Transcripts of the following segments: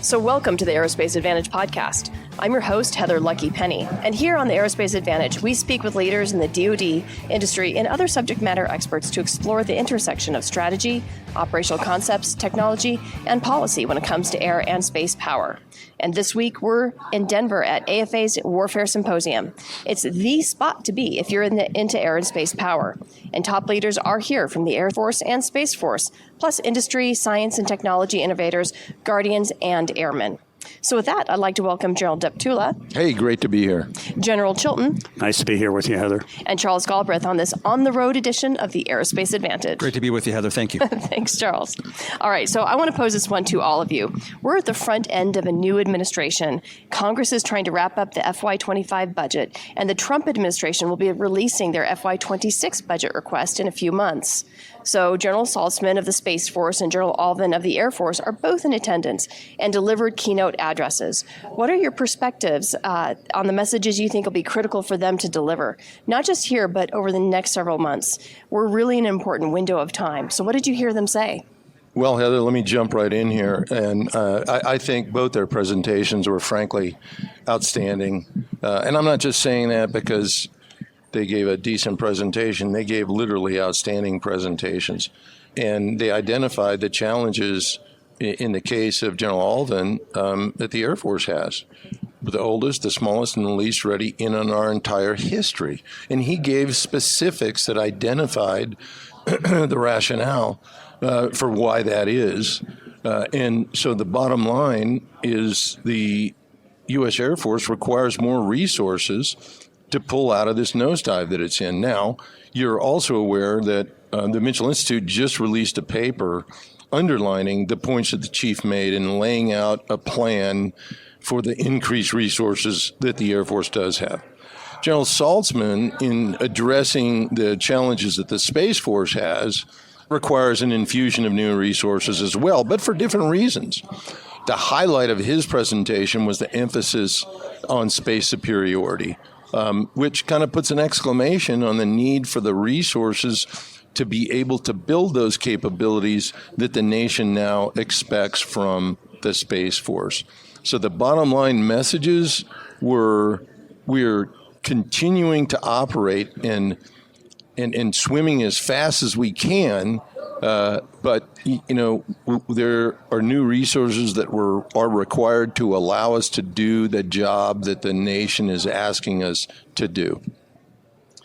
So welcome to the Aerospace Advantage podcast. I'm your host, Heather Lucky Penney, and here on the Aerospace Advantage, we speak with leaders in the DoD, industry, and other subject matter experts to explore the intersection of strategy, operational concepts, technology, and policy when it comes to air and space power. And this week, we're in Denver at AFA's Warfare Symposium. It's the spot to be if you're into air and space power. And top leaders are here from the Air Force and Space Force, plus industry, science, and technology innovators, guardians, and airmen. So with that, I'd like to welcome General Deptula. Hey, great to be here. General Chilton. Nice to be here with you, Heather. And Charles Galbreath on this on-the-road edition of the Aerospace Advantage. Great to be with you, Heather. Thank you. Thanks, Charles. All right, so I want to pose this one to all of you. We're at the front end of a new administration. Congress is trying to wrap up the FY25 budget, and the Trump administration will be releasing their FY26 budget request in a few months. So General Saltzman of the Space Force and General Allvin of the Air Force are both in attendance and delivered keynote addresses. What are your perspectives on the messages you think will be critical for them to deliver? Not just here, but over the next several months. We're really in an important window of time. So what did you hear them say? Well, Heather, let me jump right in here. And I think both their presentations were frankly outstanding. And I'm not just saying that because they gave a decent presentation. They gave literally outstanding presentations. And they identified the challenges in the case of General Allvin that the Air Force has. The oldest, the smallest, and the least ready in our entire history. And he gave specifics that identified the rationale for why that is. And so the bottom line is the U.S. Air Force requires more resources to pull out of this nosedive that it's in. Now, you're also aware that the Mitchell Institute just released a paper underlining the points that the chief made and laying out a plan for the increased resources that the Air Force does have. General Saltzman, in addressing the challenges that the Space Force has, requires an infusion of new resources as well, but for different reasons. The highlight of his presentation was the emphasis on space superiority, which kind of puts an exclamation on the need for the resources to be able to build those capabilities that the nation now expects from the Space Force. So the bottom line messages were we're continuing to operate and swimming as fast as we can, but there are new resources that are required to allow us to do the job that the nation is asking us to do.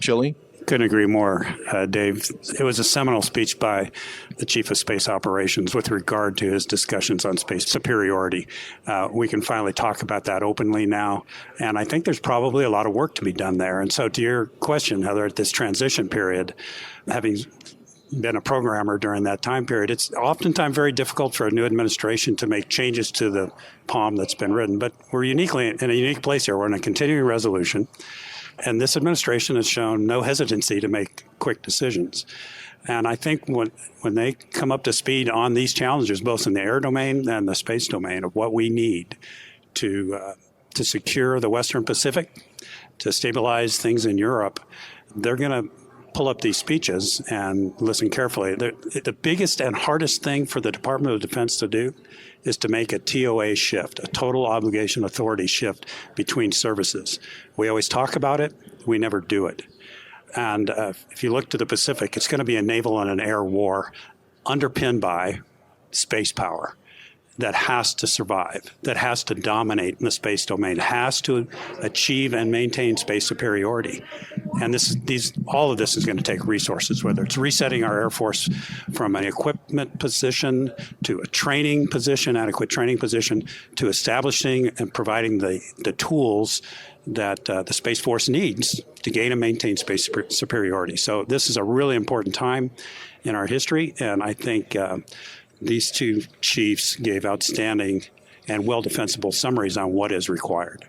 Chili? Couldn't agree more, Dave. It was a seminal speech by the Chief of Space Operations with regard to his discussions on space superiority. We can finally talk about that openly now, and I think there's probably a lot of work to be done there. And so to your question, Heather, at this transition period, having been a programmer during that time period, it's oftentimes very difficult for a new administration to make changes to the POM that's been written. But we're uniquely in a unique place here. We're in a continuing resolution. And this administration has shown no hesitancy to make quick decisions. And I think when they come up to speed on these challenges, both in the air domain and the space domain, of what we need to secure the Western Pacific, to stabilize things in Europe, they're going to pull up these speeches and listen carefully. The biggest and hardest thing for the Department of Defense to do is to make a TOA shift, a total obligation authority shift between services. We always talk about it, we never do it. And if you look to the Pacific, it's going to be a naval and an air war underpinned by space power that has to survive, that has to dominate in the space domain, has to achieve and maintain space superiority. And all of this is going to take resources, whether it's resetting our Air Force from an equipment position to a training position, adequate training position, to establishing and providing the tools that the Space Force needs to gain and maintain space superiority. So this is a really important time in our history, and I think these two chiefs gave outstanding and well-defensible summaries on what is required.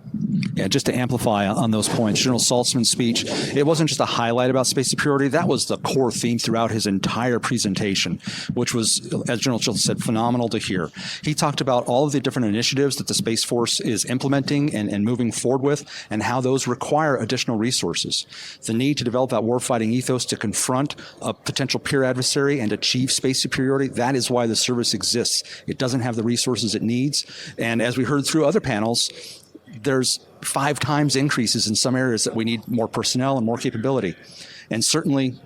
Yeah, just to amplify on those points, General Saltzman's speech, it wasn't just a highlight about space superiority. That was the core theme throughout his entire presentation, which was, as General Chilton said, phenomenal to hear. He talked about all of the different initiatives that the Space Force is implementing and moving forward with, and how those require additional resources. The need to develop that warfighting ethos to confront a potential peer adversary and achieve space superiority, that is why the service exists. It doesn't have the resources it needs. And as we heard through other panels, there's 5 times increases in some areas that we need more personnel and more capability. And certainly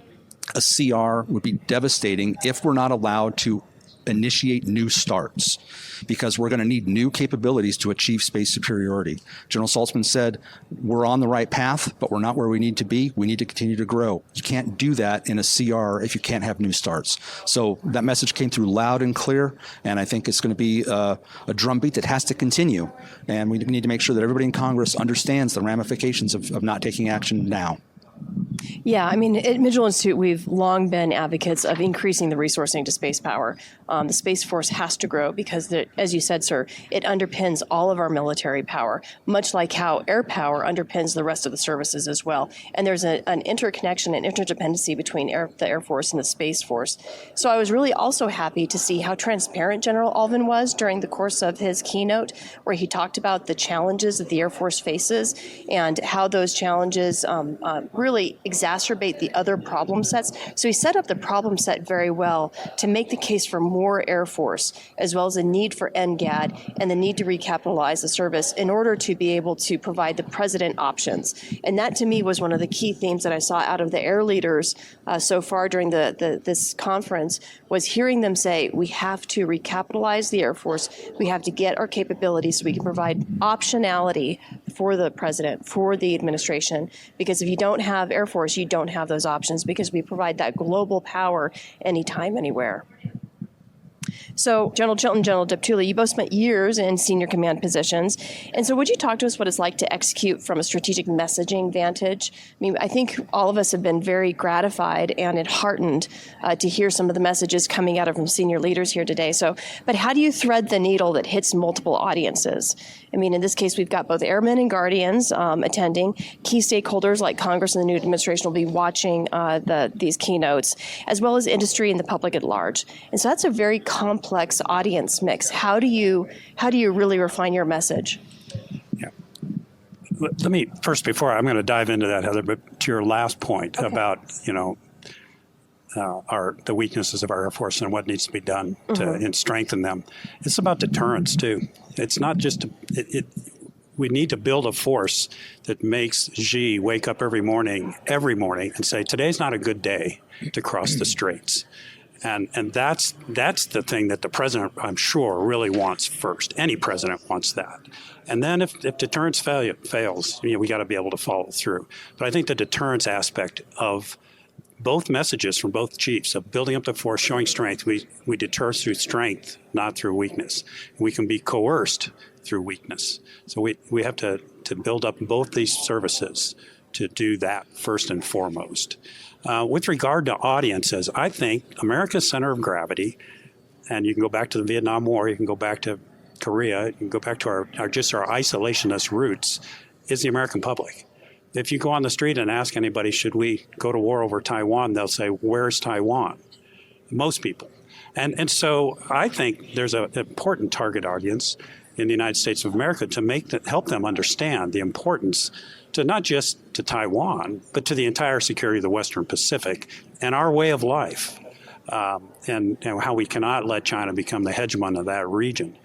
a CR would be devastating if we're not allowed to initiate new starts, because we're going to need new capabilities to achieve space superiority. General Saltzman said, we're on the right path, but we're not where we need to be. We need to continue to grow. You can't do that in a CR if you can't have new starts. So that message came through loud and clear, and I think it's going to be a drumbeat that has to continue. And we need to make sure that everybody in Congress understands the ramifications of not taking action now. Yeah, I mean, at Mitchell Institute, we've long been advocates of increasing the resourcing to space power. The Space Force has to grow because, as you said, sir, it underpins all of our military power, much like how air power underpins the rest of the services as well. And there's an interconnection and interdependency between the Air Force and the Space Force. So I was really also happy to see how transparent General Allvin was during the course of his keynote, where he talked about the challenges that the Air Force faces and how those challenges really exacerbate the other problem sets. So he set up the problem set very well to make the case for more Air Force, as well as the need for NGAD and the need to recapitalize the service in order to be able to provide the president options. And that, to me, was one of the key themes that I saw out of the air leaders so far during this conference, was hearing them say, we have to recapitalize the Air Force, we have to get our capabilities so we can provide optionality for the president, for the administration, because if you don't have Air Force, you don't have those options, because we provide that global power anytime, anywhere. So, General Chilton, General Deptula, you both spent years in senior command positions. And so would you talk to us what it's like to execute from a strategic messaging vantage? I mean, I think all of us have been very gratified and heartened to hear some of the messages coming out of from senior leaders here today. So, but how do you thread the needle that hits multiple audiences? I mean, in this case, we've got both airmen and guardians attending. Key stakeholders like Congress and the new administration will be watching these keynotes, as well as industry and the public at large. And so that's a very complex audience mix. How do you really refine your message? Yeah. Let me first, before I'm going to dive into that, Heather, but to your last point about the weaknesses of our Air Force and what needs to be done to strengthen them. It's about deterrence too. It's not just we need to build a force that makes Xi wake up every morning and say, today's not a good day to cross the straits. And that's the thing that the president, I'm sure, really wants first. Any president wants that. And then if deterrence fails, we got to be able to follow through. But I think the deterrence aspect of both messages from both chiefs of building up the force, showing strength, we deter through strength, not through weakness. We can be coerced through weakness. So we have to build up both these services to do that first and foremost. With regard to audiences, I think America's center of gravity, and you can go back to the Vietnam War, you can go back to Korea, you can go back to our isolationist roots, is the American public. If you go on the street and ask anybody, should we go to war over Taiwan, they'll say, where's Taiwan? Most people. And so I think there's an important target audience in the United States of America to help them understand the importance to not just to Taiwan, but to the entire security of the Western Pacific and our way of life, and how we cannot let China become the hegemon of that region.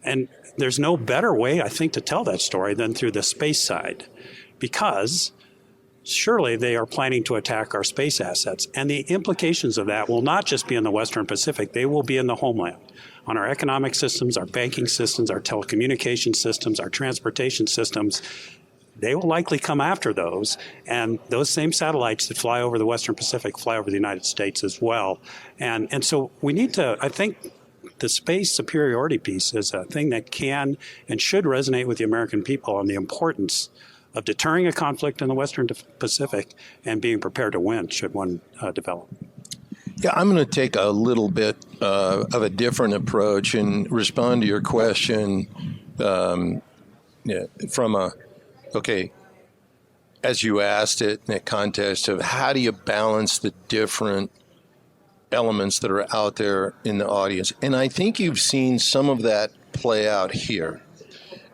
And there's no better way, I think, to tell that story than through the space side, because surely they are planning to attack our space assets. And the implications of that will not just be in the Western Pacific, they will be in the homeland, on our economic systems, our banking systems, our telecommunication systems, our transportation systems. They will likely come after those, and those same satellites that fly over the Western Pacific fly over the United States as well. And so we need to, I think, the space superiority piece is a thing that can and should resonate with the American people on the importance of deterring a conflict in the Western Pacific and being prepared to win should one develop. Yeah, I'm going to take a little bit of a different approach and respond to your question as you asked it in the context of how do you balance the different elements that are out there in the audience. And I think you've seen some of that play out here.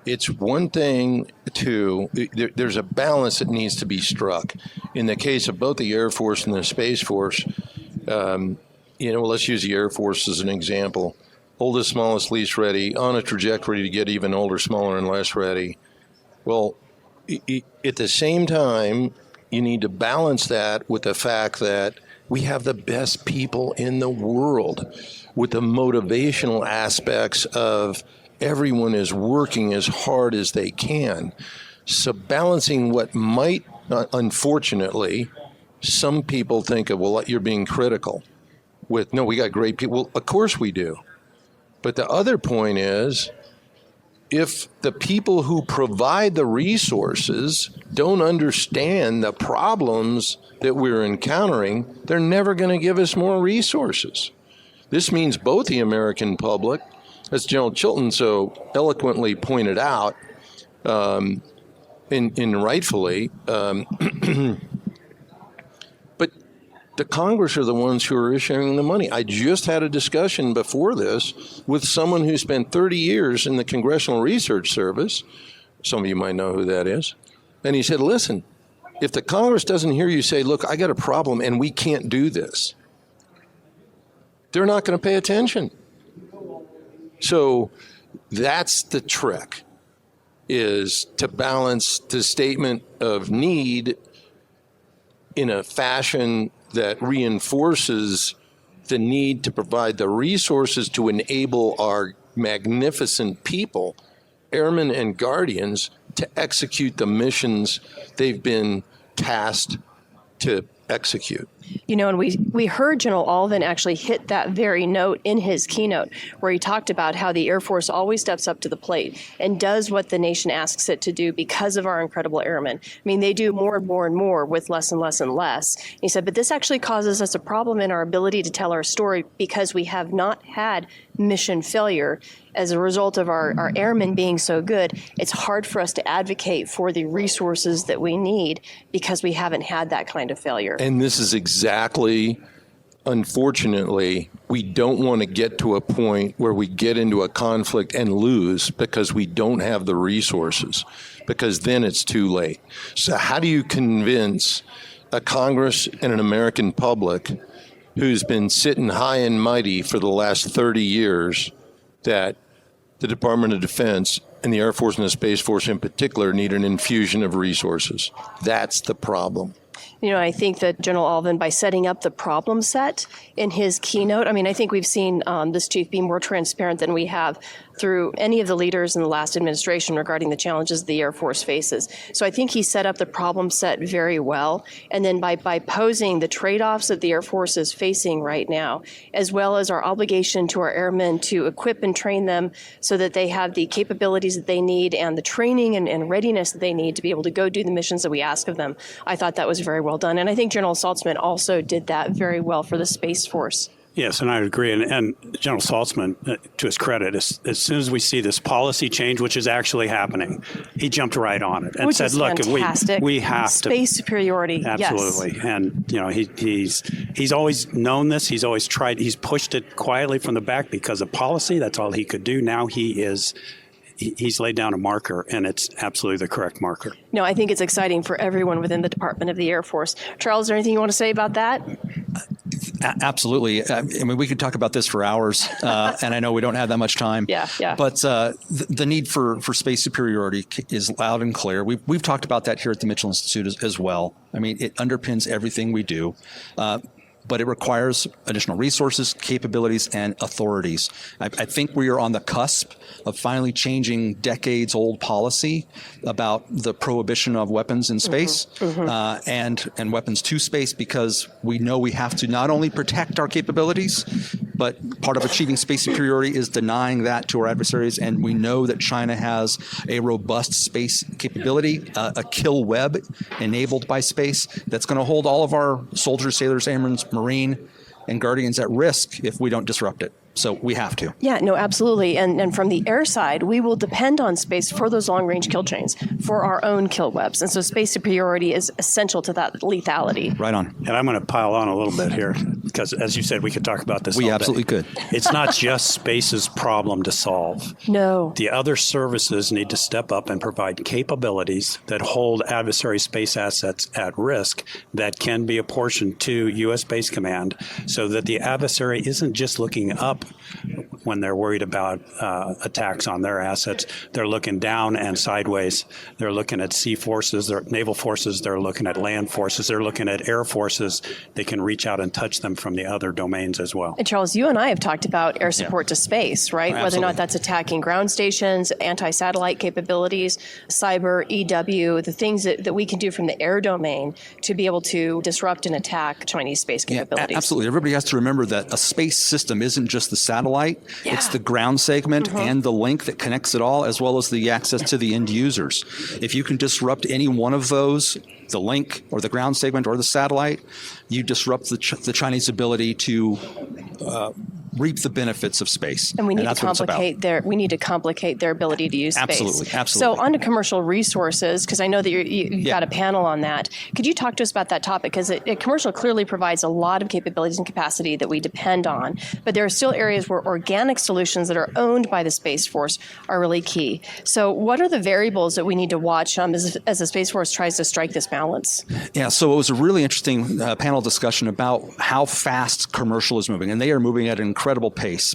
It's one thing there's a balance that needs to be struck. In the case of both the Air Force and the Space Force, let's use the Air Force as an example. oldest, smallest, least ready, on a trajectory to get even older, smaller, and less ready. Well, at the same time, you need to balance that with the fact that we have the best people in the world, with the motivational aspects of everyone is working as hard as they can. So balancing what might, unfortunately, some people think of, well, you're being critical with, no, we got great people. Well, of course we do. But the other point is, if the people who provide the resources don't understand the problems that we're encountering, they're never going to give us more resources. This means both the American public, as General Chilton so eloquently pointed out, and rightfully, but the Congress are the ones who are issuing the money. I just had a discussion before this with someone who spent 30 years in the Congressional Research Service. Some of you might know who that is. And he said, listen, if the Congress doesn't hear you say, look, I got a problem and we can't do this, they're not going to pay attention. So that's the trick, is to balance the statement of need in a fashion that reinforces the need to provide the resources to enable our magnificent people, airmen and guardians, to execute the missions they've been tasked to execute. You know, and we heard General Allvin actually hit that very note in his keynote, where he talked about how the Air Force always steps up to the plate and does what the nation asks it to do because of our incredible airmen. I mean, they do more and more and more with less and less and less. He said, but this actually causes us a problem in our ability to tell our story because we have not had mission failure. As a result of our airmen being so good, it's hard for us to advocate for the resources that we need because we haven't had that kind of failure. And this is exactly, unfortunately, we don't want to get to a point where we get into a conflict and lose because we don't have the resources, because then it's too late. So how do you convince a Congress and an American public who's been sitting high and mighty for the last 30 years that the Department of Defense and the Air Force and the Space Force in particular need an infusion of resources? That's the problem. You know, I think that General Allvin, by setting up the problem set in his keynote, I mean, I think we've seen this chief be more transparent than we have through any of the leaders in the last administration regarding the challenges the Air Force faces. So I think he set up the problem set very well. And then by posing the trade-offs that the Air Force is facing right now, as well as our obligation to our airmen to equip and train them so that they have the capabilities that they need and the training and readiness that they need to be able to go do the missions that we ask of them, I thought that was very well done. And I think General Saltzman also did that very well for the Space Force. Yes, and I agree. And General Saltzman, to his credit, as soon as we see this policy change, which is actually happening, he jumped right on it and which said, is look, fantastic. we have Space superiority. Absolutely. Yes. And, you know, he's always known this. He's always tried. He's pushed it quietly from the back because of policy. That's all he could do. Now he's laid down a marker, and it's absolutely the correct marker. No, I think it's exciting for everyone within the Department of the Air Force. Charles, is there anything you want to say about that? Absolutely. I mean, we could talk about this for hours, and I know we don't have that much time. Yeah. But the need for space superiority is loud and clear. We've talked about that here at the Mitchell Institute as well. I mean, it underpins everything we do. But it requires additional resources, capabilities, and authorities. I think we are on the cusp of finally changing decades-old policy about the prohibition of weapons in space and weapons to space, because we know we have to not only protect our capabilities, but part of achieving space superiority is denying that to our adversaries. And we know that China has a robust space capability, a kill web enabled by space that's going to hold all of our soldiers, sailors, airmen, Marine, and Guardians at risk if we don't disrupt it. So we have to. Yeah, no, absolutely. And from the air side, we will depend on space for those long-range kill chains, for our own kill webs. And so space superiority is essential to that lethality. Right on. And I'm going to pile on a little bit here because, as you said, we could talk about this all We day. absolutely could. It's not just space's problem to solve. No. The other services need to step up and provide capabilities that hold adversary space assets at risk that can be apportioned to U.S. Space Command so that the adversary isn't just looking up when they're worried about attacks on their assets. They're looking down and sideways. They're looking at sea forces, their naval forces. They're looking at land forces. They're looking at air forces. They can reach out and touch them from the other domains as well. And Charles, you and I have talked about air support to space, right? Whether or not that's attacking ground stations, anti-satellite capabilities, cyber, EW, the things that we can do from the air domain to be able to disrupt and attack Chinese space capabilities. Yeah, absolutely. Everybody has to remember that a space system isn't just the satellite. Yeah. It's the ground segment and the link that connects it all, as well as the access to the end users. If you can disrupt any one of those, the link or the ground segment or the satellite, you disrupt the Chinese ability to reap the benefits of space. And we need to complicate their ability to use space. Absolutely. So on to commercial resources, because I know that you've got a panel on that. Could you talk to us about that topic? Because commercial clearly provides a lot of capabilities and capacity that we depend on, but there are still areas where organic solutions that are owned by the Space Force are really key. So what are the variables that we need to watch as the Space Force tries to strike this balance? Yeah, so it was a really interesting panel discussion about how fast commercial is moving, and they are moving at an incredible pace.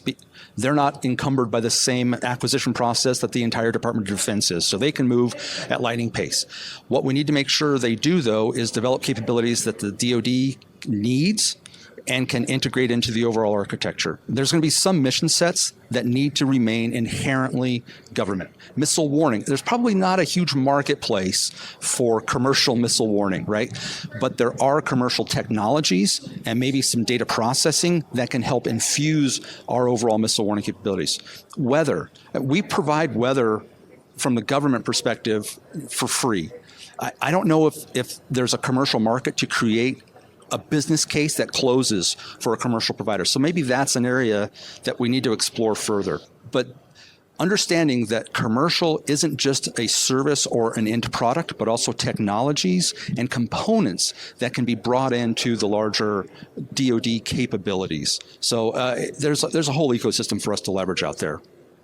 They're not encumbered by the same acquisition process that the entire Department of Defense is, so they can move at lightning pace. What we need to make sure they do, though, is develop capabilities that the DoD needs and can integrate into the overall architecture. There's going to be some mission sets that need to remain inherently government. Missile warning, there's probably not a huge marketplace for commercial missile warning, right? But there are commercial technologies and maybe some data processing that can help infuse our overall missile warning capabilities. Weather, we provide weather from the government perspective for free. I don't know if there's a commercial market to create a business case that closes for a commercial provider. So maybe that's an area that we need to explore further. But understanding that commercial isn't just a service or an end product, but also technologies and components that can be brought into the larger DoD capabilities. So there's a whole ecosystem for us to leverage out there.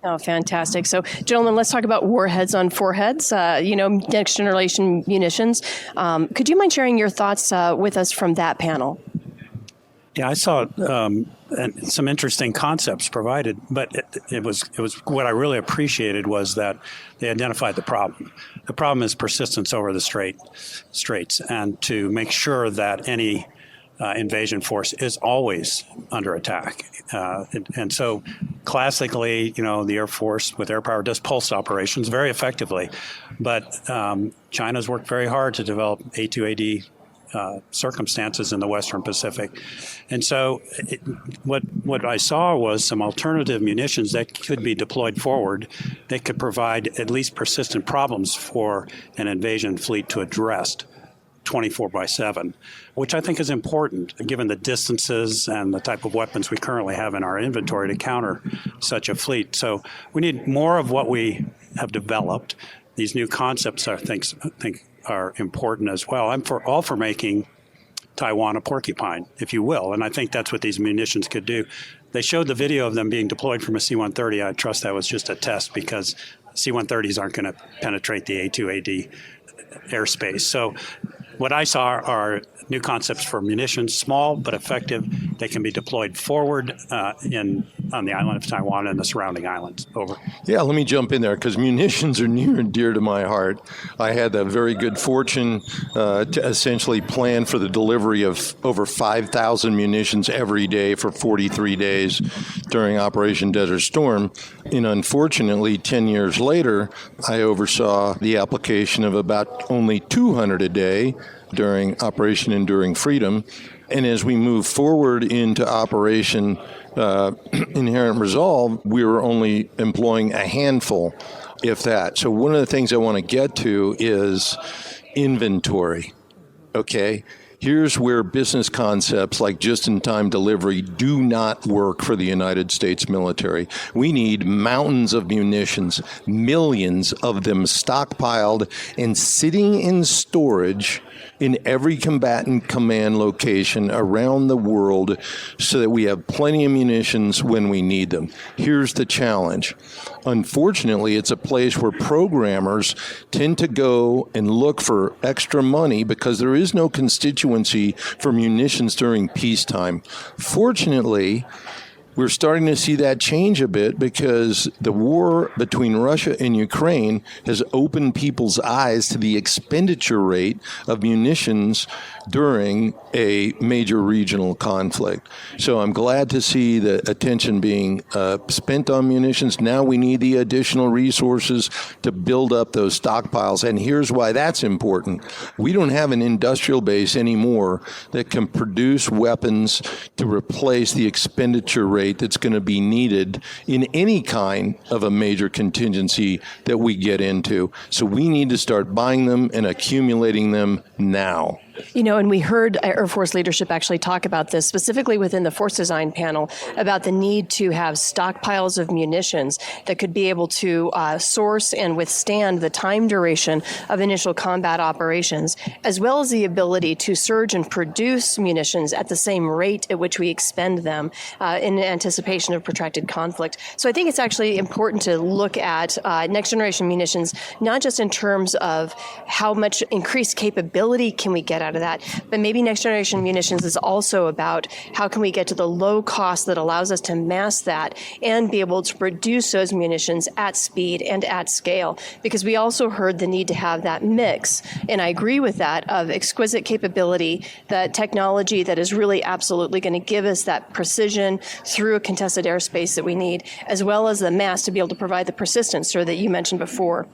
Oh, fantastic. So, gentlemen, let's talk about warheads on foreheads, next generation munitions. Could you mind sharing your thoughts with us from that panel? Yeah, I saw some interesting concepts provided, but it was what I really appreciated was that they identified the problem. The problem is persistence over the straits, and to make sure that any invasion force is always under attack. And so classically, the Air Force with air power does pulse operations very effectively, but China's worked very hard to develop A2AD circumstances in the Western Pacific. And so what I saw was some alternative munitions that could be deployed forward that could provide at least persistent problems for an invasion fleet to address 24/7, which I think is important given the distances and the type of weapons we currently have in our inventory to counter such a fleet. So we need more of what we have developed. These new concepts I think are important as well. I'm all for making Taiwan a porcupine, if you will, and I think that's what these munitions could do. They showed the video of them being deployed from a C-130. I trust that was just a test because C-130s aren't going to penetrate the A2AD airspace. So what I saw are new concepts for munitions, small but effective. They can be deployed forward on the island of Taiwan and the surrounding islands. Over. Yeah, let me jump in there because munitions are near and dear to my heart. I had the very good fortune to essentially plan for the delivery of over 5,000 munitions every day for 43 days during Operation Desert Storm. And unfortunately, 10 years later, I oversaw the application of about only 200 a day during Operation Enduring Freedom. And as we move forward into Operation Inherent Resolve, we were only employing a handful, if that. So one of the things I want to get to is inventory, okay? Here's where business concepts like just-in-time delivery do not work for the United States military. We need mountains of munitions, millions of them stockpiled and sitting in storage in every combatant command location around the world so that we have plenty of munitions when we need them. Here's the challenge. Unfortunately, it's a place where programmers tend to go and look for extra money because there is no constituency for munitions during peacetime. Fortunately, we're starting to see that change a bit because the war between Russia and Ukraine has opened people's eyes to the expenditure rate of munitions during a major regional conflict. So I'm glad to see the attention being spent on munitions. Now we need the additional resources to build up those stockpiles. And here's why that's important. We don't have an industrial base anymore that can produce weapons to replace the expenditure rate that's going to be needed in any kind of a major contingency that we get into. So we need to start buying them and accumulating them now. You know, and we heard Air Force leadership actually talk about this, specifically within the force design panel, about the need to have stockpiles of munitions that could be able to source and withstand the time duration of initial combat operations, as well as the ability to surge and produce munitions at the same rate at which we expend them in anticipation of protracted conflict. So I think it's actually important to look at next generation munitions, not just in terms of how much increased capability can we get out of that, but maybe next generation munitions is also about how can we get to the low cost that allows us to mass that and be able to produce those munitions at speed and at scale. Because we also heard the need to have that mix, and I agree with that, of exquisite capability, the technology that is really absolutely going to give us that precision through a contested airspace that we need, as well as the mass to be able to provide the persistence, sir, that you mentioned before.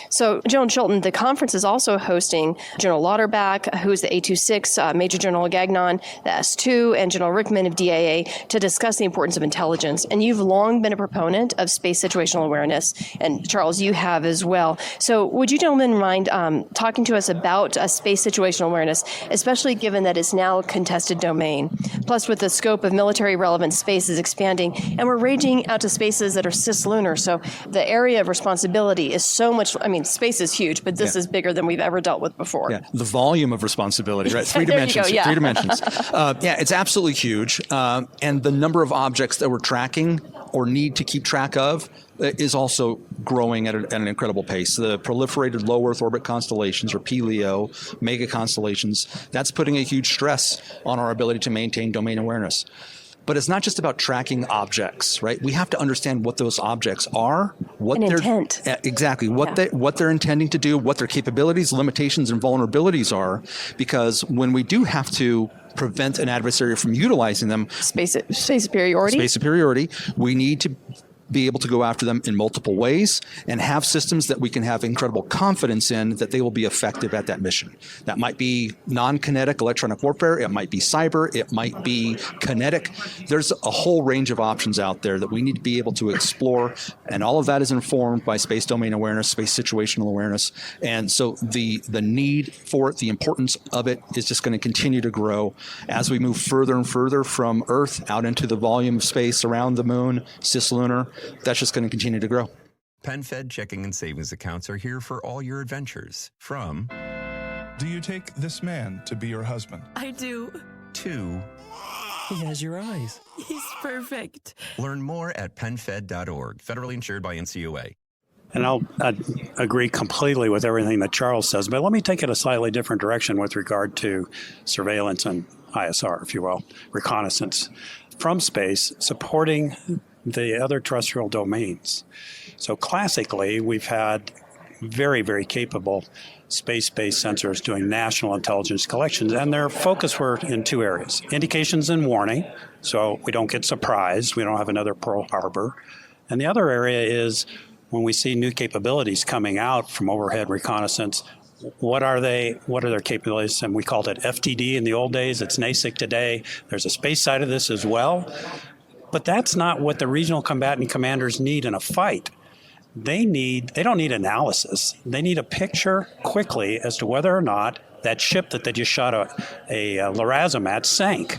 So, General Chilton, the conference is also hosting General Lauterbach, who's the A26, Major General Gagnon, the S2, and General Rickman of DAA to discuss the importance of intelligence. And you've long been a proponent of space situational awareness, and Charles, you have as well. So would you gentlemen mind talking to us about space situational awareness, especially given that it's now a contested domain? Plus, with the scope of military relevant space is expanding, and we're raging out to spaces that are cislunar. So the area of responsibility is so much, I mean, space is huge, but this is bigger than we've ever dealt with before. Yeah, the volume of responsibility, right? Three dimensions. Yeah. 3 dimensions. Yeah, it's absolutely huge. And the number of objects that we're tracking or need to keep track of is also growing at an incredible pace. The proliferated low Earth orbit constellations, or PLEO, mega constellations, that's putting a huge stress on our ability to maintain domain awareness. But it's not just about tracking objects, right? We have to understand what those objects are, what their intent. Exactly, what they're intending to do, what their capabilities, limitations, and vulnerabilities are. Because when we do have to prevent an adversary from utilizing them, Space superiority, we need to be able to go after them in multiple ways and have systems that we can have incredible confidence in that they will be effective at that mission. That might be non-kinetic electronic warfare. It might be cyber. It might be kinetic. There's a whole range of options out there that we need to be able to explore. And all of that is informed by space domain awareness, space situational awareness. And so the need for it, the importance of it is just going to continue to grow as we move further and further from Earth out into the volume of space around the moon, cislunar. That's just going to continue to grow. PenFed checking and savings accounts are here for all your adventures. From do you take this man to be your husband? I do. To he has your eyes. He's perfect. Learn more at PenFed.org. Federally insured by NCUA. And I'll agree completely with everything that Charles says, but let me take it a slightly different direction with regard to surveillance and ISR, if you will, reconnaissance from space, supporting the other terrestrial domains. So classically, we've had very, very capable space-based sensors doing national intelligence collections, and their focus were in 2 areas: indications and warning, so we don't get surprised, we don't have another Pearl Harbor. And the other area is when we see new capabilities coming out from overhead reconnaissance, what are they? What are their capabilities? And we called it FTD in the old days. It's NASIC today. There's a space side of this as well. But that's not what the regional combatant commanders need in a fight. They don't need analysis. They need a picture quickly as to whether or not that ship that they just shot a LRASM at sank.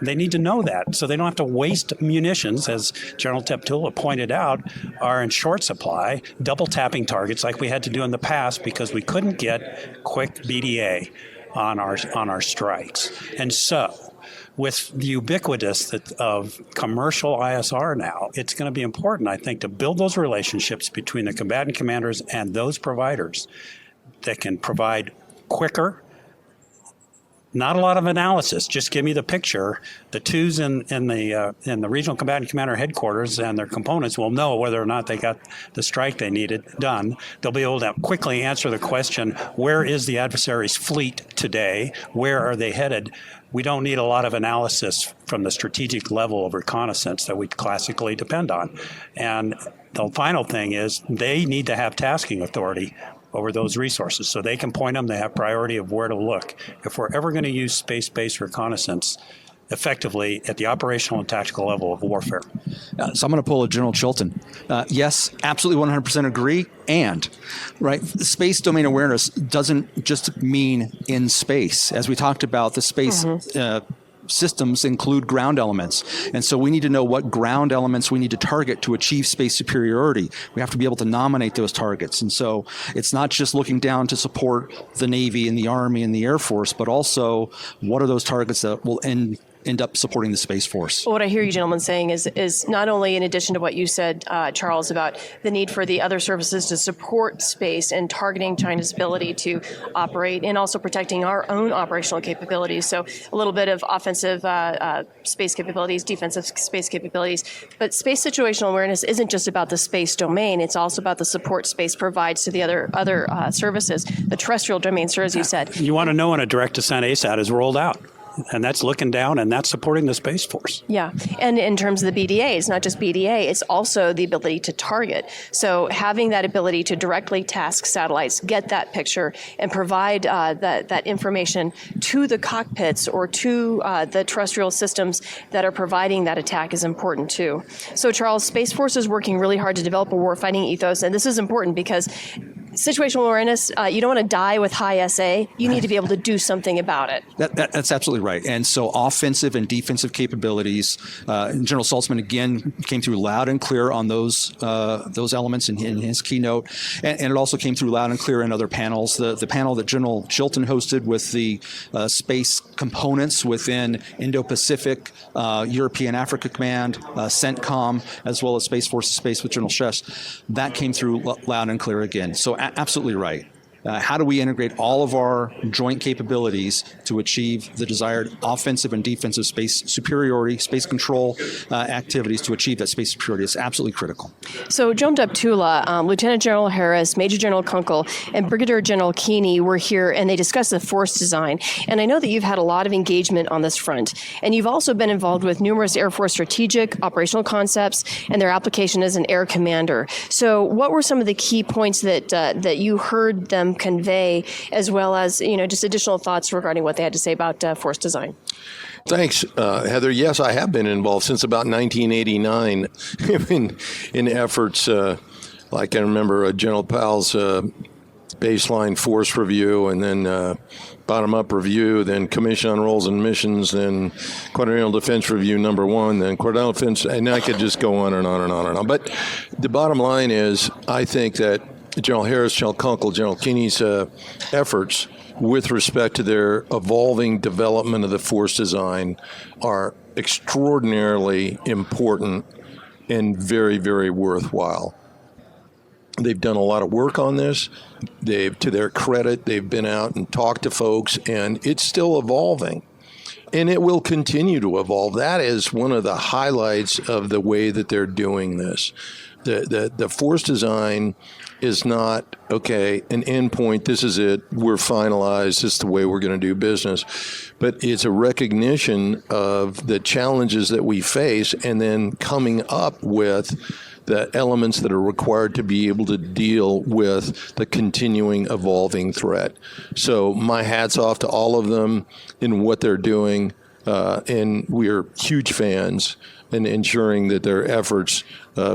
They need to know that, so they don't have to waste munitions, as General Deptula pointed out, are in short supply, double tapping targets like we had to do in the past because we couldn't get quick BDA on our strikes. And so, with the ubiquitous of commercial ISR now, it's going to be important, I think, to build those relationships between the combatant commanders and those providers that can provide quicker, Not a lot of analysis. Just give me the picture. The twos in the regional combatant commander headquarters and their components will know whether or not they got the strike they needed done. They'll be able to quickly answer the question, where is the adversary's fleet today? Where are they headed? We don't need a lot of analysis from the strategic level of reconnaissance that we classically depend on. And the final thing is they need to have tasking authority over those resources so they can point them, they have priority of where to look. If we're ever going to use space-based reconnaissance effectively at the operational and tactical level of warfare. So I'm going to pull a General Chilton. Yes, absolutely 100% agree. And, right, space domain awareness doesn't just mean in space. As we talked about, the space systems include ground elements. And so we need to know what ground elements we need to target to achieve space superiority. We have to be able to nominate those targets. And so it's not just looking down to support the Navy and the Army and the Air Force, but also what are those targets that will end up supporting the Space Force. Well, what I hear you gentlemen saying is not only in addition to what you said, Charles, about the need for the other services to support space and targeting China's ability to operate and also protecting our own operational capabilities. So a little bit of offensive space capabilities, defensive space capabilities. But space situational awareness isn't just about the space domain. It's also about the support space provides to the other services, the terrestrial domain, sir, as you said. You want to know when a direct descent ASAT is rolled out. And that's looking down, and that's supporting the Space Force. Yeah, and in terms of the BDA, it's not just BDA, it's also the ability to target. So having that ability to directly task satellites, get that picture, and provide that information to the cockpits or to the terrestrial systems that are providing that attack is important too. So Charles, Space Force is working really hard to develop a warfighting ethos, and this is important because situational awareness, you don't want to die with high SA. You need to be able to do something about it. That's absolutely right. And so offensive and defensive capabilities, General Saltzman again came through loud and clear on those elements in his keynote. And it also came through loud and clear in other panels. The panel that General Chilton hosted with the space components within Indo-Pacific, European Africa Command, CENTCOM, as well as Space Forces Space with General Chess, that came through loud and clear again. So absolutely right. How do we integrate all of our joint capabilities to achieve the desired offensive and defensive space superiority, space control activities to achieve that space superiority? It's absolutely critical. So Gen Deptula, Lieutenant General Harris, Major General Kunkel, and Brigadier General Keeney were here, and they discussed the force design. And I know that you've had a lot of engagement on this front, and you've also been involved with numerous Air Force strategic operational concepts and their application as an air commander. So what were some of the key points that you heard them convey, as well as just additional thoughts regarding what they had to say about force design? Thanks, Heather. Yes, I have been involved since about 1989 in efforts like I remember General Powell's baseline force review, and then bottom-up review, then Commission on Roles and Missions, then Quadrennial Defense Review number 1, then Quadrennial Defense, and I could just go on and on and on and on. But the bottom line is, I think that General Harris, General Kunkel, General Keeney's efforts with respect to their evolving development of the force design are extraordinarily important and very, very worthwhile. They've done a lot of work on this. To their credit, they've been out and talked to folks, and it's still evolving. And it will continue to evolve. That is one of the highlights of the way that they're doing this. The force design is not, okay, an endpoint, this is it, we're finalized, this is the way we're going to do business. But it's a recognition of the challenges that we face and then coming up with the elements that are required to be able to deal with the continuing evolving threat. So my hat's off to all of them in what they're doing, and we're huge fans in ensuring that their efforts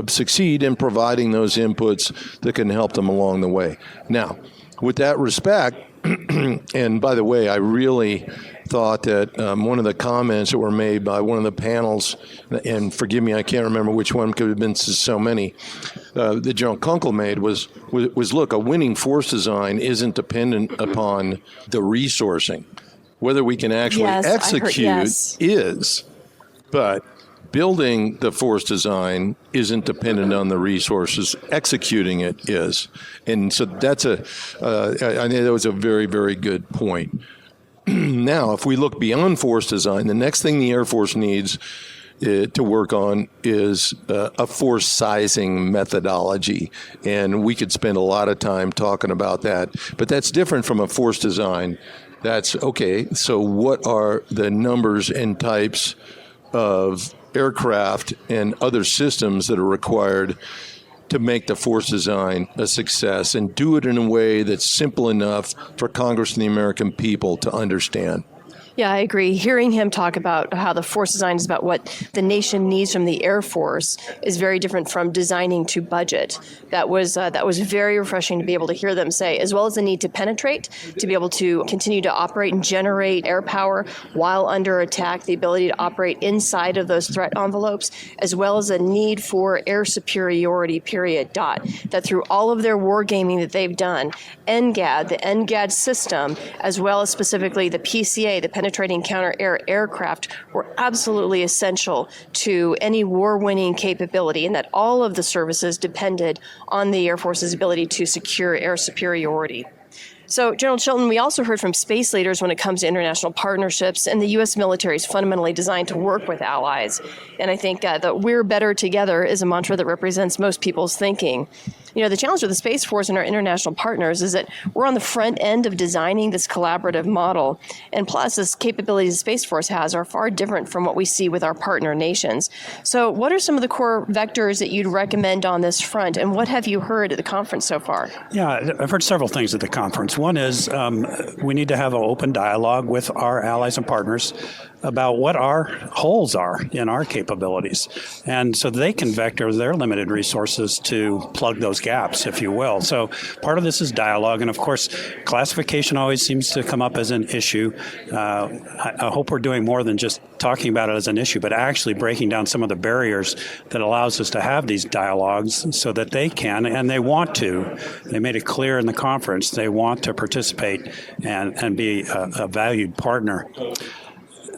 succeed in providing those inputs that can help them along the way. Now, with that respect, and by the way, I really thought that one of the comments that were made by one of the panels, and forgive me, I can't remember which one, could have been so many, that General Kunkel made was, look, a winning force design isn't dependent upon the resourcing. Whether we can actually execute is, but building the force design isn't dependent on the resources. Executing it is. And so that's I think that was a very, very good point. Now, if we look beyond force design, the next thing the Air Force needs to work on is a force sizing methodology. And we could spend a lot of time talking about that. But that's different from a force design. That's, okay, so what are the numbers and types of aircraft and other systems that are required to make the force design a success, and do it in a way that's simple enough for Congress and the American people to understand? Yeah, I agree. Hearing him talk about how the force design is about what the nation needs from the Air Force is very different from designing to budget. That was very refreshing to be able to hear them say, as well as the need to penetrate, to be able to continue to operate and generate air power while under attack, the ability to operate inside of those threat envelopes, as well as a need for air superiority, period, dot. That through all of their wargaming that they've done, NGAD, the NGAD system, as well as specifically the PCA, the penetrating counter-air aircraft, were absolutely essential to any war-winning capability, and that all of the services depended on the Air Force's ability to secure air superiority. So, General Chilton, we also heard from space leaders when it comes to international partnerships, and the U.S. military is fundamentally designed to work with allies. And I think that we're better together is a mantra that represents most people's thinking. You know, the challenge with the Space Force and our international partners is that we're on the front end of designing this collaborative model. And plus, the capabilities the Space Force has are far different from what we see with our partner nations. So what are some of the core vectors that you'd recommend on this front, and what have you heard at the conference so far? Yeah, I've heard several things at the conference. One is we need to have an open dialogue with our allies and partners about what our holes are in our capabilities. And so they can vector their limited resources to plug those gaps, if you will. So part of this is dialogue. And of course, classification always seems to come up as an issue. I hope we're doing more than just talking about it as an issue, but actually breaking down some of the barriers that allows us to have these dialogues so that they can, and they want to. They made it clear in the conference, they want to participate and be a valued partner.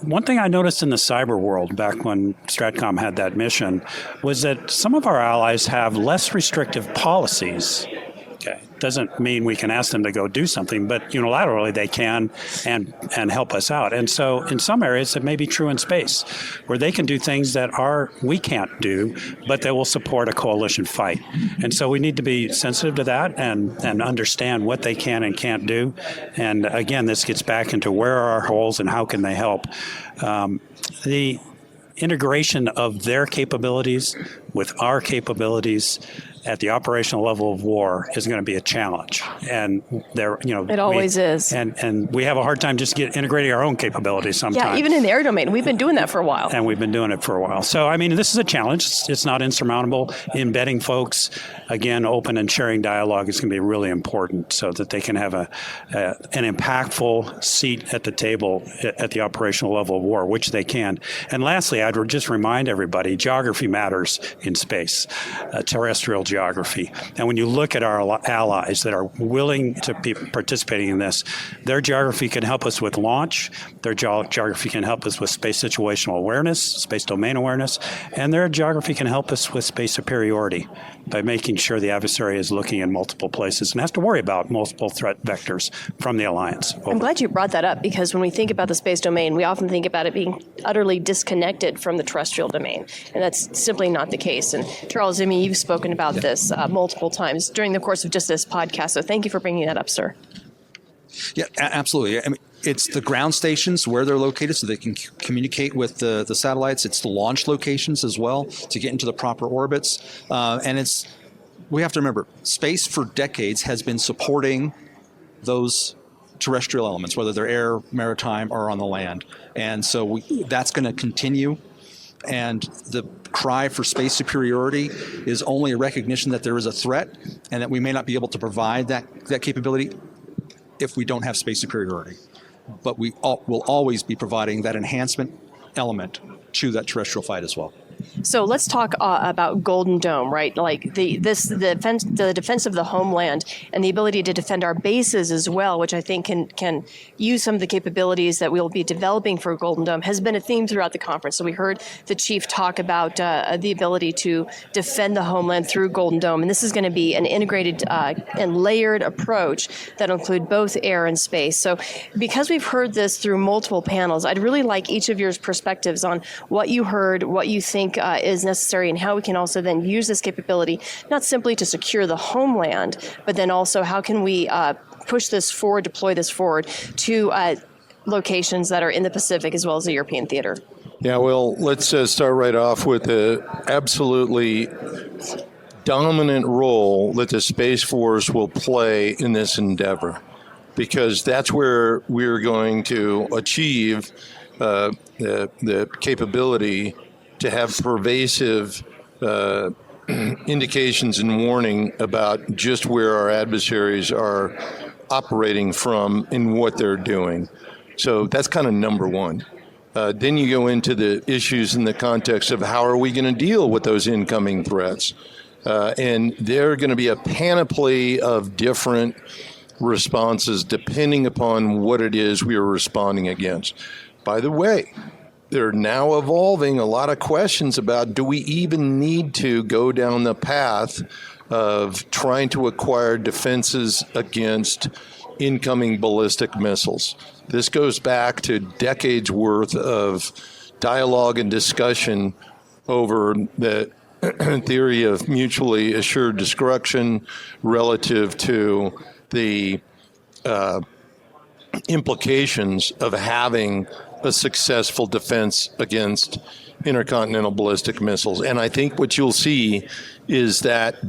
One thing I noticed in the cyber world back when Stratcom had that mission was that some of our allies have less restrictive policies. Okay. Doesn't mean we can ask them to go do something, but unilaterally they can and help us out. And so in some areas it may be true in space, where they can do things that we can't do, but they will support a coalition fight. And so we need to be sensitive to that and understand what they can and can't do. And again, this gets back into where are our holes and how can they help. The integration of their capabilities with our capabilities at the operational level of war is going to be a challenge, and it always is. And we have a hard time just integrating our own capabilities sometimes. Yeah, even in the air domain, we've been doing that for a while. And we've been doing it for a while. So I mean, this is a challenge. It's not insurmountable. Embedding folks, again, open and sharing dialogue is going to be really important, so that they can have an impactful seat at the table at the operational level of war, which they can. And lastly, I'd just remind everybody, geography matters in space, terrestrial geography. And when you look at our allies that are willing to be participating in this, their geography can help us with launch, their geography can help us with space situational awareness, space domain awareness, and their geography can help us with space superiority by making sure the adversary is looking in multiple places and has to worry about multiple threat vectors from the alliance. Over. I'm glad you brought that up, because when we think about the space domain, we often think about it being utterly disconnected from the terrestrial domain, and that's simply not the case. And Charles, I mean, you've spoken about this multiple times during the course of just this podcast, so thank you for bringing that up, sir. Yeah, absolutely. I mean, it's the ground stations where they're located so they can communicate with the satellites. It's the launch locations as well to get into the proper orbits. And we have to remember, space for decades has been supporting those terrestrial elements, whether they're air, maritime, or on the land. And so that's going to continue. And the cry for space superiority is only a recognition that there is a threat and that we may not be able to provide that capability if we don't have space superiority. But we will always be providing that enhancement element to that terrestrial fight as well. So let's talk about Golden Dome, right? Like the defense of the homeland and the ability to defend our bases as well, which I think can use some of the capabilities that we'll be developing for Golden Dome, has been a theme throughout the conference. So we heard the chief talk about the ability to defend the homeland through Golden Dome, and this is going to be an integrated and layered approach that'll include both air and space. So because we've heard this through multiple panels, I'd really like each of your perspectives on what you heard, what you think is necessary, and how we can also then use this capability, not simply to secure the homeland, but then also how can we push this forward, deploy this forward to locations that are in the Pacific as well as the European theater. Yeah, well, let's start right off with the absolutely dominant role that the Space Force will play in this endeavor, because that's where we're going to achieve the capability to have pervasive indications and warning about just where our adversaries are operating from and what they're doing. So that's kind of number one. Then you go into the issues in the context of how are we going to deal with those incoming threats. And there are going to be a panoply of different responses depending upon what it is we are responding against. By the way, they're now evolving a lot of questions about, do we even need to go down the path of trying to acquire defenses against incoming ballistic missiles? This goes back to decades worth of dialogue and discussion over the theory of mutually assured destruction relative to the implications of having a successful defense against intercontinental ballistic missiles. And I think what you'll see is that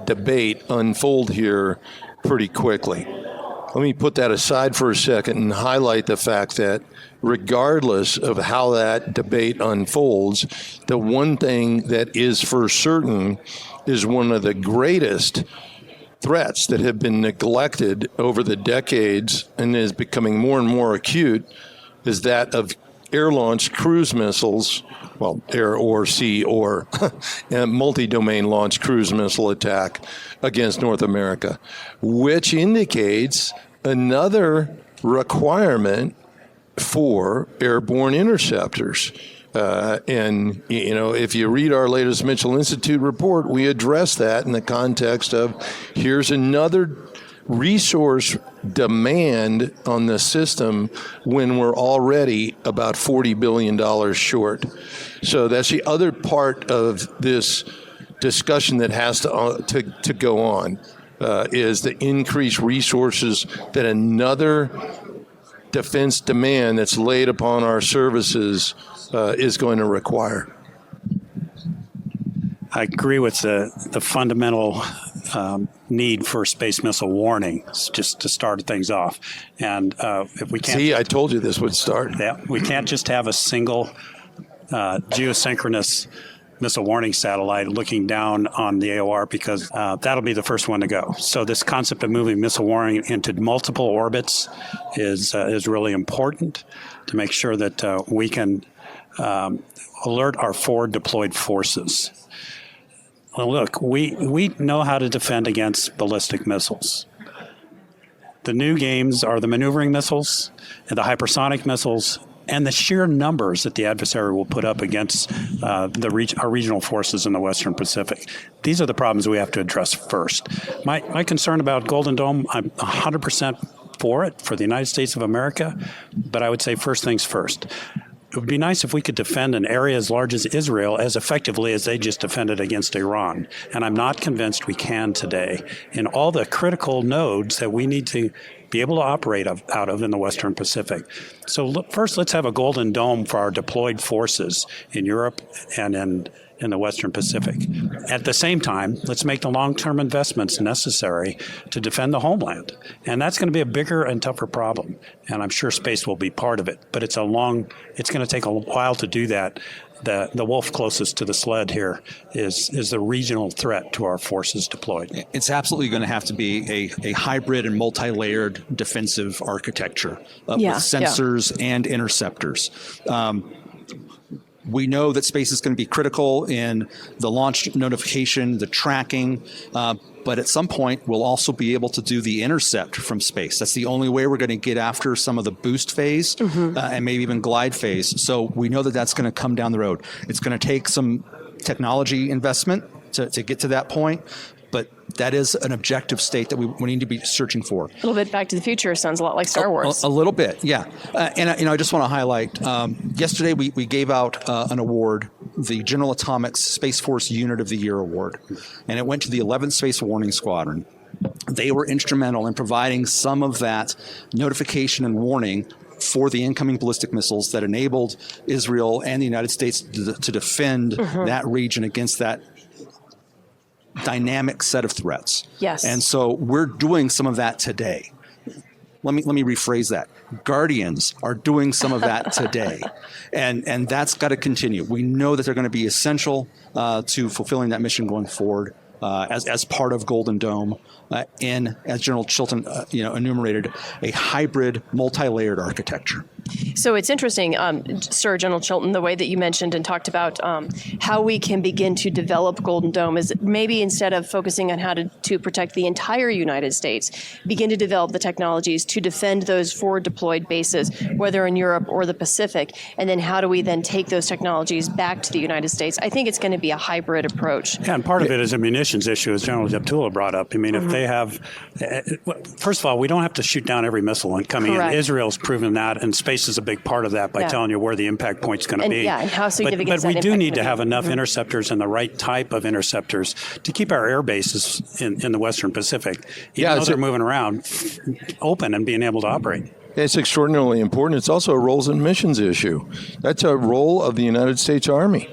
debate unfold here pretty quickly. Let me put that aside for a second and highlight the fact that regardless of how that debate unfolds, the one thing that is for certain is one of the greatest threats that have been neglected over the decades and is becoming more and more acute is that of air-launched cruise missiles, well, air or sea or multi-domain launched cruise missile attack against North America, which indicates another requirement for airborne interceptors. And, you know, if you read our latest Mitchell Institute report, we address that in the context of here's another resource demand on the system when we're already about $40 billion short. So that's the other part of this discussion that has to go on, is the increased resources that another defense demand that's laid upon our services is going to require. I agree with the fundamental need for space missile warning, just to start things off. And if we can't... See, I told you this would start. Yeah, we can't just have a single geosynchronous missile warning satellite looking down on the AOR, because that'll be the first one to go. So this concept of moving missile warning into multiple orbits is really important to make sure that we can alert our forward deployed forces. Well, look, we know how to defend against ballistic missiles. The new games are the maneuvering missiles and the hypersonic missiles and the sheer numbers that the adversary will put up against our regional forces in the Western Pacific. These are the problems we have to address first. My concern about Golden Dome, I'm 100% for it for the United States of America, but I would say first things first. It would be nice if we could defend an area as large as Israel as effectively as they just defended against Iran. And I'm not convinced we can today in all the critical nodes that we need to be able to operate out of in the Western Pacific. So first, let's have a Golden Dome for our deployed forces in Europe and in the Western Pacific. At the same time, let's make the long-term investments necessary to defend the homeland. And that's going to be a bigger and tougher problem. And I'm sure space will be part of it. But it's going to take a while to do that. The wolf closest to the sled here is the regional threat to our forces deployed. It's absolutely going to have to be a hybrid and multi-layered defensive architecture with sensors and interceptors. We know that space is going to be critical in the launch notification, the tracking, but at some point we'll also be able to do the intercept from space. That's the only way we're going to get after some of the boost phase and maybe even glide phase. So we know that that's going to come down the road. It's going to take some technology investment to get to that point, but that is an objective state that we need to be searching for. A little bit Back to the Future sounds a lot like Star Wars. A little bit, yeah. And I just want to highlight, yesterday we gave out an award, the General Atomics Space Force Unit of the Year Award, and it went to the 11th Space Warning Squadron. They were instrumental in providing some of that notification and warning for the incoming ballistic missiles that enabled Israel and the United States to defend that region against that dynamic set of threats. Yes. And so we're doing some of that today. Let me rephrase that. Guardians are doing some of that today. And that's got to continue. We know that they're going to be essential to fulfilling that mission going forward as part of Golden Dome. In, as General Chilton enumerated, a hybrid, multi-layered architecture. So it's interesting, Sir General Chilton, the way that you mentioned and talked about how we can begin to develop Golden Dome is maybe instead of focusing on how to protect the entire United States, begin to develop the technologies to defend those forward deployed bases, whether in Europe or the Pacific, and then how do we then take those technologies back to the United States? I think it's going to be a hybrid approach. Yeah, and part of it is a munitions issue, as General Deptula brought up. I mean, if they have, first of all, we don't have to shoot down every missile coming in. Israel's proven that, and space is a big part of that by telling you where the impact point's going to be. Yeah, and how significant But we do need to have enough interceptors and the right type of interceptors to keep our air bases in the Western Pacific, even though they're moving around, open and being able to operate. It's extraordinarily important. It's also a roles and missions issue. That's a role of the United States Army.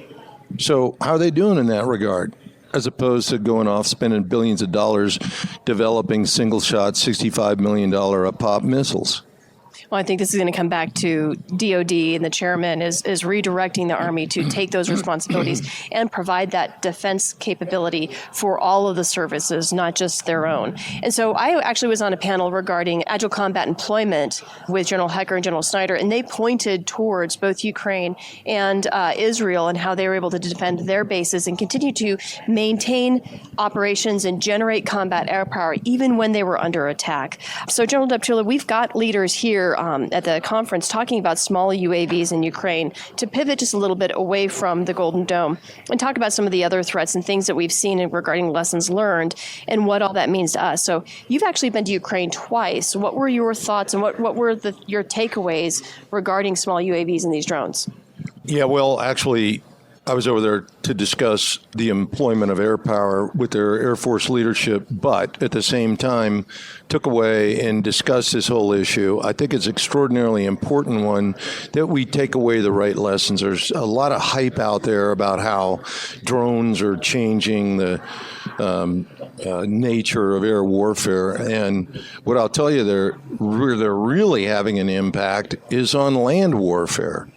So how are they doing in that regard? As opposed to going off spending billions of dollars developing single-shot $65 million a pop missiles. Well, I think this is going to come back to DOD, and the chairman is redirecting the Army to take those responsibilities and provide that defense capability for all of the services, not just their own. And so I actually was on a panel regarding agile combat employment with General Hecker and General Snyder, and they pointed towards both Ukraine and Israel and how they were able to defend their bases and continue to maintain operations and generate combat air power even when they were under attack. So, General Deptula, we've got leaders here at the conference talking about small UAVs in Ukraine. To pivot just a little bit away from the Golden Dome and talk about some of the other threats and things that we've seen regarding lessons learned and what all that means to us. So you've actually been to Ukraine twice. What were your thoughts and what were your takeaways regarding small UAVs and these drones? Yeah, well, actually, I was over there to discuss the employment of air power with their Air Force leadership, but at the same time took away and discussed this whole issue. I think it's an extraordinarily important one that we take away the right lessons. There's a lot of hype out there about how drones are changing the nature of air warfare. And what I'll tell you, where they're really having an impact is on land warfare.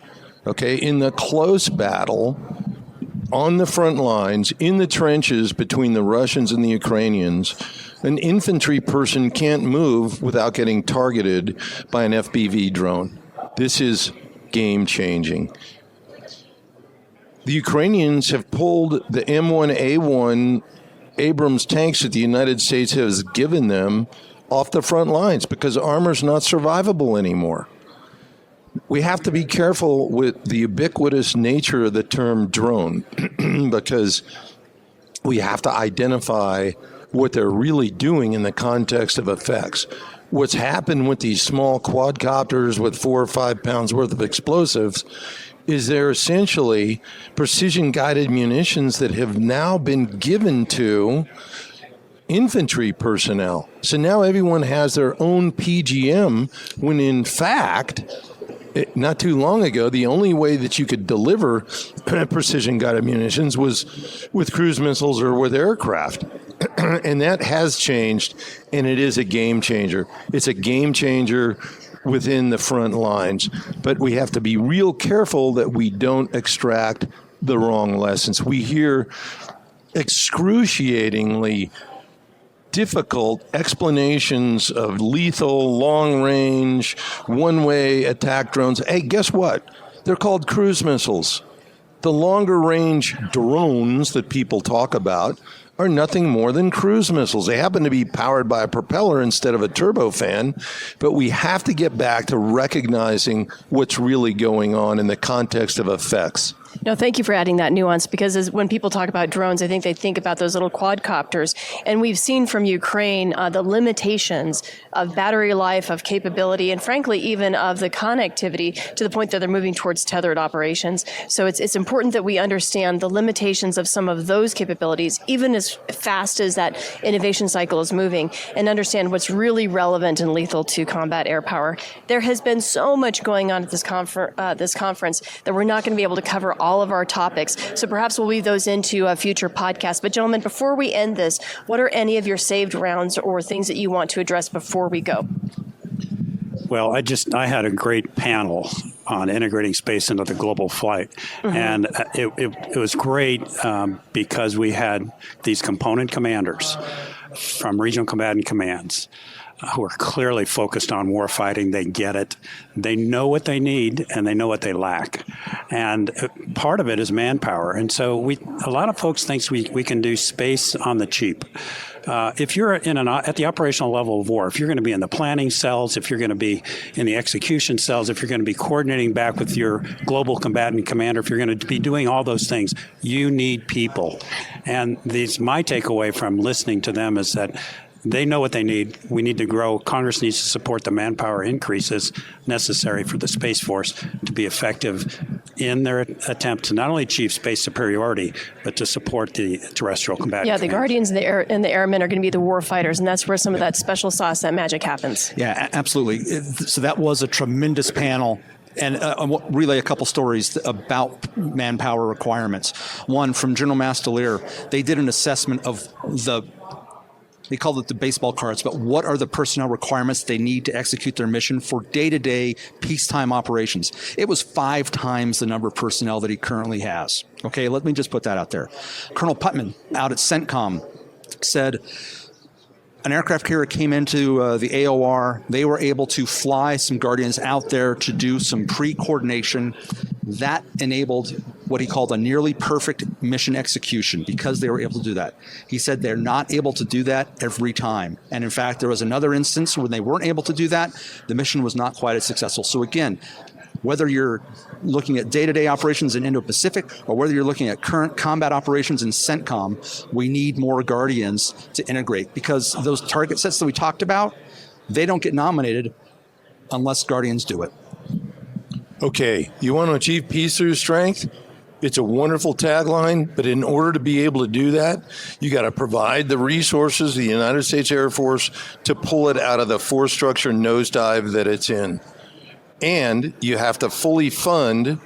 Okay, in the close battle, on the front lines, in the trenches between the Russians and the Ukrainians, an infantry person can't move without getting targeted by an FPV drone. This is game-changing. The Ukrainians have pulled the M1A1 Abrams tanks that the United States has given them off the front lines because armor's not survivable anymore. We have to be careful with the ubiquitous nature of the term drone because we have to identify what they're really doing in the context of effects. What's happened with these small quadcopters with 4 or 5 pounds worth of explosives is they're essentially precision-guided munitions that have now been given to infantry personnel. So now everyone has their own PGM when in fact, not too long ago, the only way that you could deliver precision-guided munitions was with cruise missiles or with aircraft. And that has changed, and it is a game changer. It's a game changer within the front lines. But we have to be real careful that we don't extract the wrong lessons. We hear excruciatingly difficult explanations of lethal, long-range, one-way attack drones. Hey, guess what? They're called cruise missiles. The longer range drones that people talk about are nothing more than cruise missiles. They happen to be powered by a propeller instead of a turbofan, but we have to get back to recognizing what's really going on in the context of effects. No, thank you for adding that nuance, because when people talk about drones, I think they think about those little quadcopters. And we've seen from Ukraine the limitations of battery life, of capability, and frankly, even of the connectivity to the point that they're moving towards tethered operations. So it's important that we understand the limitations of some of those capabilities, even as fast as that innovation cycle is moving, and understand what's really relevant and lethal to combat air power. There has been so much going on at this conference that we're not going to be able to cover all of our topics. So perhaps we'll weave those into a future podcast. But gentlemen, before we end this, what are any of your saved rounds or things that you want to address before we go? Well, I had a great panel on integrating space into the global flight. Mm-hmm. And it was great because we had these component commanders from regional combatant commands who are clearly focused on warfighting. They get it. They know what they need, and they know what they lack. And part of it is manpower. And so a lot of folks think we can do space on the cheap. If you're at the operational level of war, if you're going to be in the planning cells, if you're going to be in the execution cells, if you're going to be coordinating back with your global combatant commander, if you're going to be doing all those things, you need people. And my takeaway from listening to them is that they know what they need. We need to grow. Congress needs to support the manpower increases necessary for the Space Force to be effective in their attempt to not only achieve space superiority, but to support the terrestrial combatant. Yeah, the Guardians and the Airmen are going to be the war fighters, and that's where some of that special sauce, that magic happens. Yeah, absolutely. So that was a tremendous panel. And I'll relay a couple stories about manpower requirements. One, from General Mastelier, they did an assessment of they called it the baseball cards, but what are the personnel requirements they need to execute their mission for day-to-day peacetime operations? It was 5 times the number of personnel that he currently has. Okay, let me just put that out there. Colonel Putman out at CENTCOM said an aircraft carrier came into the AOR. They were able to fly some Guardians out there to do some pre-coordination. That enabled what he called a nearly perfect mission execution because they were able to do that. He said they're not able to do that every time. And in fact, there was another instance when they weren't able to do that. The mission was not quite as successful. So again, whether you're looking at day-to-day operations in Indo-Pacific or whether you're looking at current combat operations in CENTCOM, we need more Guardians to integrate because those target sets that we talked about, they don't get nominated unless Guardians do it. Okay, you want to achieve peace through strength? It's a wonderful tagline, but in order to be able to do that, you got to provide the resources of the United States Air Force to pull it out of the force structure nosedive that it's in. And you have to fully fund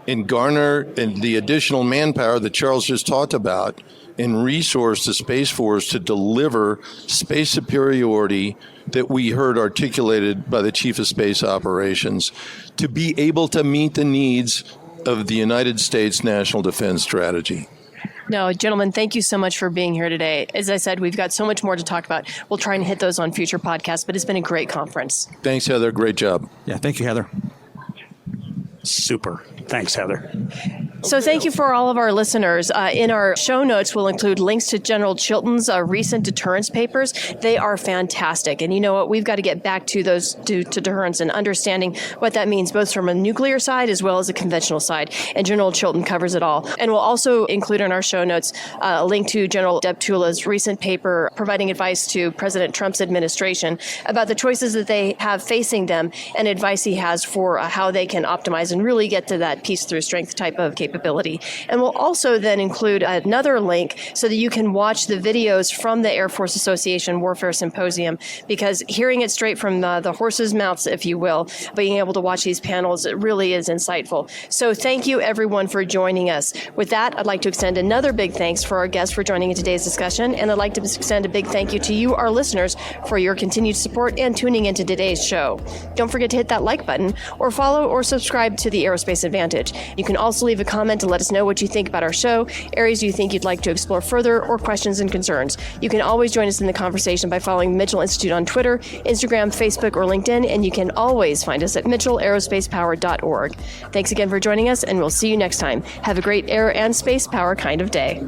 and garner the additional manpower that Charles just talked about and resource the Space Force to deliver space superiority that we heard articulated by the Chief of Space Operations to be able to meet the needs of the United States National Defense Strategy. No, gentlemen, thank you so much for being here today. As I said, we've got so much more to talk about. We'll try and hit those on future podcasts, but it's been a great conference. Thanks, Heather. Great job. Yeah, thank you, Heather. Super. Thanks, Heather. So thank you for all of our listeners. In our show notes, we'll include links to General Chilton's recent deterrence papers. They are fantastic. And you know what? We've got to get back to those to deterrence and understanding what that means, both from a nuclear side as well as a conventional side. And General Chilton covers it all. And we'll also include in our show notes a link to General Deptula's recent paper providing advice to President Trump's administration about the choices that they have facing them and advice he has for how they can optimize and really get to that peace through strength type of capability. And we'll also then include another link so that you can watch the videos from the Air Force Association Warfare Symposium, because hearing it straight from the horse's mouths, if you will, being able to watch these panels, it really is insightful. So thank you, everyone, for joining us. With that, I'd like to extend another big thanks for our guests for joining in today's discussion, and I'd like to extend a big thank you to you, our listeners, for your continued support and tuning into today's show. Don't forget to hit that like button or follow or subscribe to the Aerospace Advantage. You can also leave a comment comment to let us know what you think about our show, areas you think you'd like to explore further, or questions and concerns. You can always join us in the conversation by following Mitchell Institute on Twitter, Instagram, Facebook, or LinkedIn, and you can always find us at mitchellaerospacepower.org. Thanks again for joining us, and we'll see you next time. Have a great air and space power kind of day.